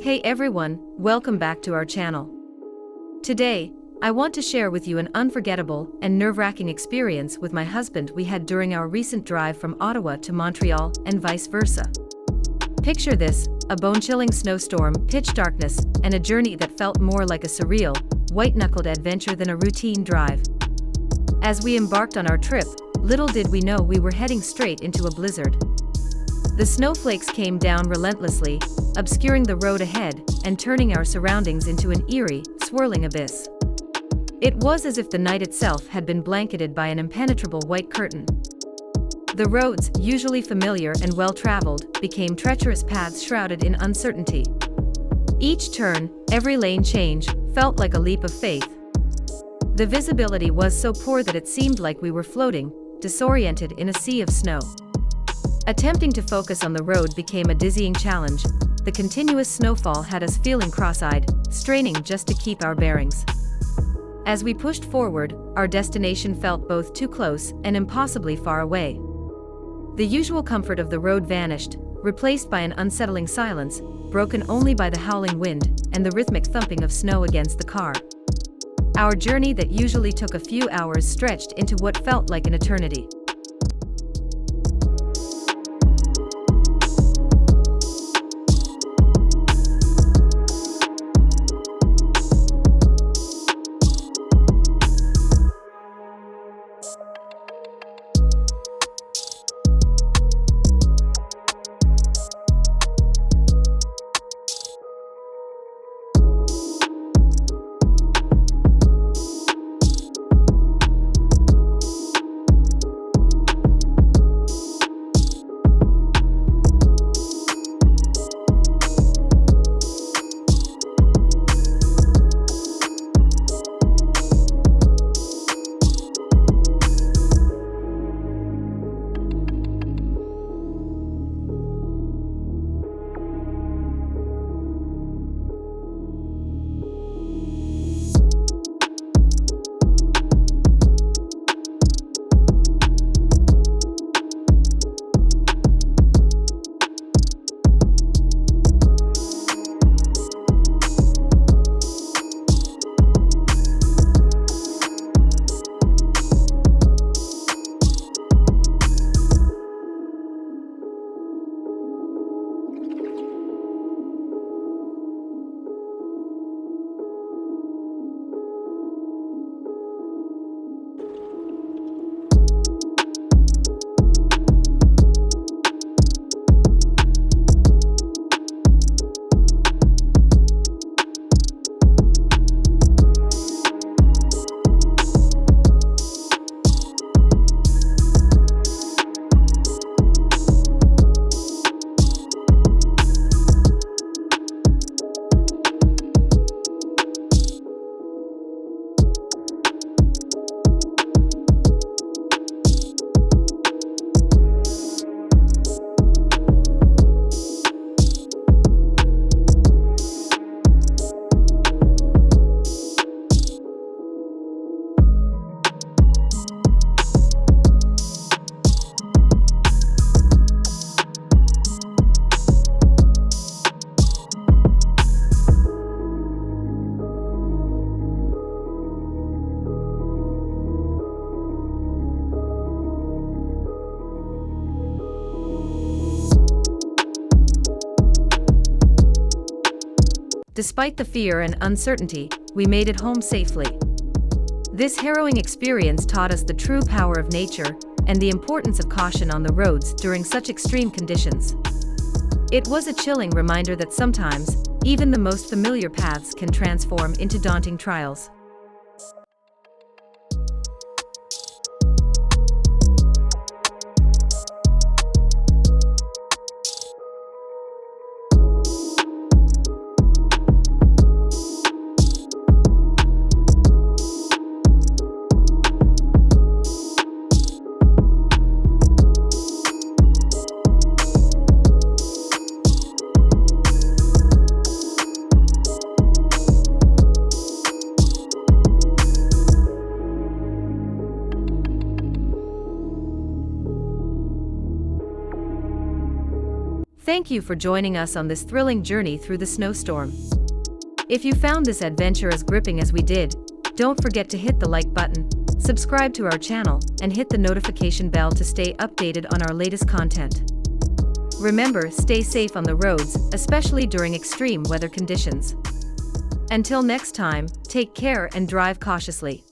Hey everyone, welcome back to our channel. Today, I want to share with you an unforgettable and nerve-wracking experience with my husband we had during our recent drive from Ottawa to Montreal and vice versa. Picture this, a bone-chilling snowstorm, pitch darkness, and a journey that felt more like a surreal, white-knuckled adventure than a routine drive. As we embarked on our trip, little did we know we were heading straight into a blizzard. The snowflakes came down relentlessly, obscuring the road ahead and turning our surroundings into an eerie, swirling abyss. It was as if the night itself had been blanketed by an impenetrable white curtain. The roads, usually familiar and well-traveled, became treacherous paths shrouded in uncertainty. Each turn, every lane change, felt like a leap of faith. The visibility was so poor that it seemed like we were floating, disoriented in a sea of snow. Attempting to focus on the road became a dizzying challenge. The continuous snowfall had us feeling cross-eyed, straining just to keep our bearings. As we pushed forward, our destination felt both too close and impossibly far away. The usual comfort of the road vanished, replaced by an unsettling silence, broken only by the howling wind and the rhythmic thumping of snow against the car. Our journey that usually took a few hours stretched into what felt like an eternity. Despite the fear and uncertainty, we made it home safely. This harrowing experience taught us the true power of nature and the importance of caution on the roads during such extreme conditions. It was a chilling reminder that sometimes, even the most familiar paths can transform into daunting trials. Thank you for joining us on this thrilling journey through the snowstorm. If you found this adventure as gripping as we did, don't forget to hit the like button, subscribe to our channel, and hit the notification bell to stay updated on our latest content. Remember, stay safe on the roads, especially during extreme weather conditions. Until next time, take care and drive cautiously.